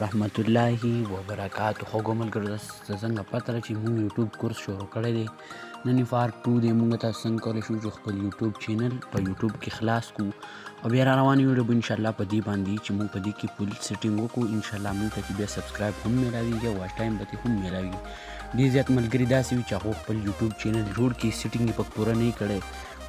رحمت الله وبرکاته. خو ملګرو د څنګه پته ده چې موږ یوټیوب کورس شروع کړی دی. نن پارت 2 دی. موږ تاسو څنګه کولی شو چې خپل یوټیوب چینل په یوټیوب کې خلاص کړو او بیا را روانې ویډیو به انشاءالله په دې باندې چې موږ په دې کې فل سیټینګ وکړو. انشاءالله موږ ته چې بیا سبسکرایب هم میلاویږي او واچ ټایم به هم میلاویږي. ډېر زیات ملګري داسې وي چې هغوی خپل یوټیوب چینل جوړ کړي، سیټینګ یې پکې پوره نه کړی،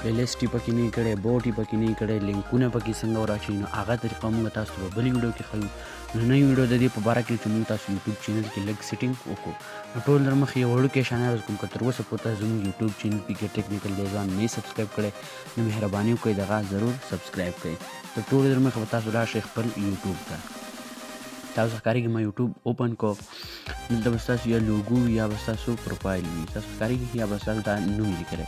پلی لیسټ یې پکې نه کړی، بوټ یې پکې نه کړی، لینکونه پکې څنګه ور اچوي. نو هغه طریقه موږ تاسو ته په بلې ویډیو کې ښیو. نننۍ ویډیو د دې په باره کې چې موږ تاسو یوټیوب چینل کې لږ سیټینګ وکړو. نو ټول در مخې یو وړوکی شان عرض کوم که تر اوسه پورته زموږ یوټیوب چینل پي کے ټیکنیکل ډیزاین نه سبسکرایب کړی نو مهرباني وکړئ دغه ضرور سبسکرایب کړئ. تر ټولو در مخې به تاسو لاړ شئ خپل یوټیوب ته. تاسو ښکارېږي ما یوټیوب اوپن کو، دلته به ستاسو یا لوګو یا به ستاسو پروفایل وي، تاسو ښکارېږي یا به ستاسو دا نوم لیکلی.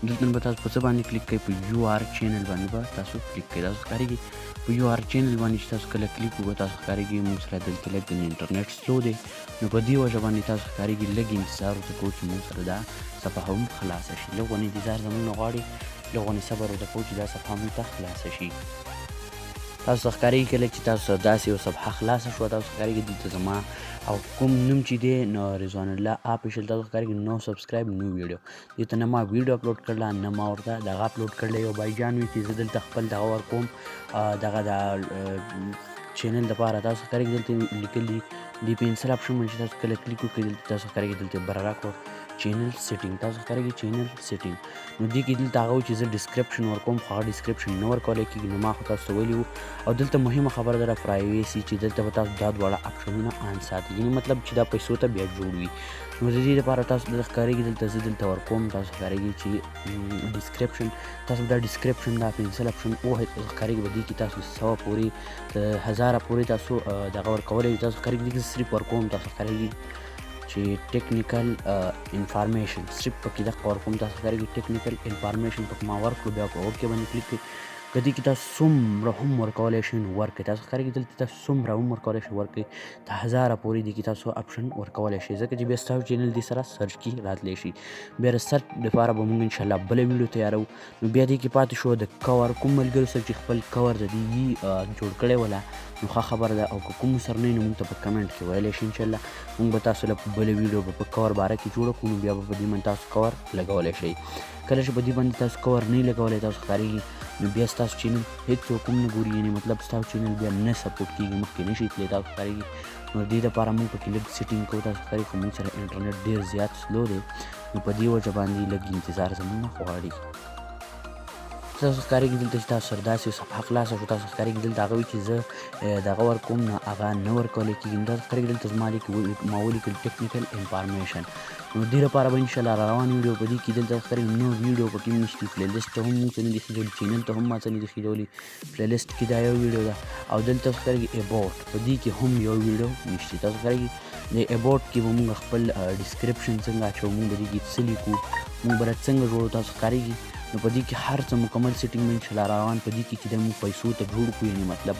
دلته به تاسو په څه باندې کلیک کوئ؟ په یو آر چینل باندې به تاسو کلیک کوئ. تاسو ښکارېږي په یو آر چینل باندې چې تاسو کله کلیک وکړو تاسو ښکارېږي موږ سره دلته لږ انټرنیټ سلو دی. نو په دې وجه باندې تاسو ښکارېږي لږ انتظار ورته کوو چې موږ سره دا صفحه هم خلاصه شي. لږ غونې انتظار زموږ نه غواړي، لږ غونې صبر ورته کوو چې دا صفحه موږ ته خلاصه شي. تاسو ته ښکارېږي کله چې تاسو داسې یو صفحه خلاصه شوه تاسو ښکارېږي دلته زما او کوم نوم چې دی نو رضوان الله آفیشل تاسو ښکارېږي نو سبسکرایب نو ویډیو. دې ته نه ما ویډیو اپلوډ کړله نه ما ورته دغه اپلوډ کړلی. یو بای جان وي چې زه دلته خپل دغه ورکوم دغه د چینل دپاره. تاسو ښکارېږي دلته لیکلي د پنسل اپشن باندې چې تاسو کله کلیک وکړئ دلته تاسو ښکارېږي دلته برابر کړو چینل سیټینګ. تاسو ښکارېږي چینل سیټینګ. نو دې کې دلته هغه چې زه ډسکرپشن ورکوم خو هغه ډسکرپشن نه ورکولی کېږي. نو ما خو تاسو ته ویلي وو. او دلته مهمه خبره ده پرایویسي چې دلته به تاسو دا دواړه اپشنونه آن ساتئ، یعنې مطلب چې دا پیسو ته بیا جوړ وي. نو د دې لپاره تاسو دلته ښکارېږي دلته زه دلته ورکوم تاسو ښکارېږي چې ډسکرپشن تاسو دا ډسکرپشن دا پنسل اپشن ووهئ. تاسو ښکارېږي په دې کې تاسو 100 پورې 1000 پورې تاسو دغه ورکولی وي. تاسو ښکارېږي دې صرف ورکوم تاسو ښکارېږي چې ټیکنیکل انفارمیشن صرف پکې دغه ورکوم. تاسو ښکارېږي ټیکنیکل انفارمیشن پکې ما ورکړو بیا په اوکې باندې کلیک کړئ. که دې کې تاسو څومره هم ورکولی شئ نو ورکړئ. تاسو ښکارېږي دلته تاسو څومره هم ورکولی شئ ورکړئ. 1000 پورې دې کې تاسو اپشن ورکولی شئ ځکه چې بیا ستاسو چینل دې سره سرچ کې راتلی شي. بیا د سرچ لپاره به موږ انشاءالله بله ویډیو تیارو. نو بیا دې کې پاتې شو د کور. کوم ملګرو سره چې خپل کور د دې جوړ کړی وله نو ښه خبره ده او که کوم سره نه وي نو موږ ته په کمنټ کې ویلی شي. انشاءالله موږ به تاسو له بله ویډیو به په کور باره کې جوړه کړو نو بیا به په دې باندې تاسو کور لګولی شئ. کله چې په دې باندې تاسو کور نه لګولی تاسو ښکارېږي نو بیا ستاسو چینل هېڅوک هم نه ګوري، یعنې مطلب ستاسو چینل بیا نه سپورټ کېږي، مخکې نه شي تللی. تاسو ښکارېږي نو دې دپاره موږ پکې لږ سیټینګ کوو. تاسو ښکارېږي خو موږ سره انټرنیټ ډېر زیات سلو دی نو په دې وجه باندې لږ انتظار زموږ نه غواړي. تاسو ښکارېږي دلته چې تاسو سره داسې یو صفحه خلاصه شو. تاسو ښکارېږي دلته هغه وي چې زه دغه ورکوم نو هغه نه ورکولی کېږي. نو تاسو ښکارېږي دلته زما ما ولیکل ټیکنیکل انفارمیشن. نو دې لپاره به انشاءالله را روانې ویډیو په دې کې دلته ښکارېږي نو ویډیو پکې هم نشته، پلی لیسټ ته هم موږ څه نه دي ښودلي، چینل ته هم ما څه نه دي ښودلي. پلی لیسټ کې دا یو ویډیو ده او دلته ښکارېږي اباوټ په دې کې هم یو ویډیو نشته. تاسو ښکارېږي د اباوټ کې به موږ خپل ډسکرپشن څنګه اچوو، موږ به دې کې څه لیکو، موږ به څنګه جوړو. تاسو ښکارېږي نو په دې کې هر څه مکمل سیټینګ به انشاءالله را روان. په دې کې چې د موږ پیسو ته جوړ کړو، یعنې مطلب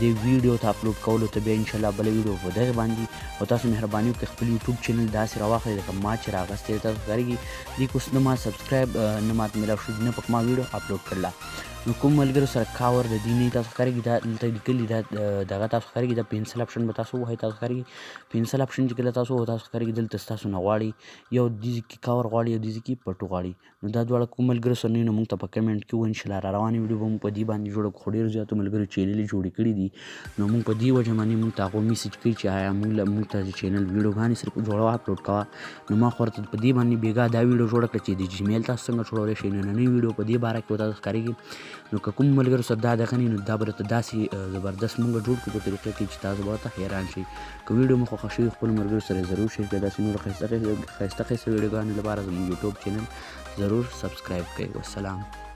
د ویډیو ته اپلوډ کولو ته بیا انشاءالله بله ویډیو په دغې باندې. او تاسو مهرباني وکړئ خپل یوټیوب چینل داسې راواخلئ لکه ما چې رااخیستی دی. تاسو ښکارېږي دې کې اوس نه ما سبسکرایب نه ماته میلاو شو نه پکې ما ویډیو اپلوډ کړله. نو کوم ملګرو سره کاور د دې نه تاسو ښکارېږي دا دلته لیکلي دا دغه تاسو ښکارېږي دا پنسل اپشن به تاسو ووهئ. تاسو ښکارېږي پنسل اپشن چې کله تاسو ووهئ تاسو ښکارېږي دلته ستاسو نه غواړي یو دې کې کاور غواړي یو دې کې پټو غواړي. نو دا دواړه کوم ملګرو سره نه وي نو موږ ته په کمنټ کې ووایي. انشاءالله را روانې ویډیو به موږ په دې باندې جوړه کړو. خو ډېرو زیاتو ملګرو چینلې جوړې کړي دي نو موږ په دې وجه باندې موږ ته هغوی میسج کوي چې آیا موږ ته د چینل ویډیوګانې صرف جوړوه اپلوډ کوه. نو ما خو ورته په دې باندې بېګا دا ویډیو جوړه کړه چې د جیمیل تاسو څنګه جوړولی شئ. نننۍ ویډیو په دې باره کې تاسو ښکارېږي. نو که کوم ملګرو سره دا دغه نه نو دا به درته داسې زبردست موږ جوړ کړو په طریقه کې چې تاسو به ورته حیران شئ. که ویډیو مو خوښه شوي خپلو ملګرو سره ضرور شیر کړئ. داسې نورو ښایسته ښایسته ویډیوګانو لپاره زموږ یوټیوب چینل ضرور سبسکرایب کړئ. والسلام.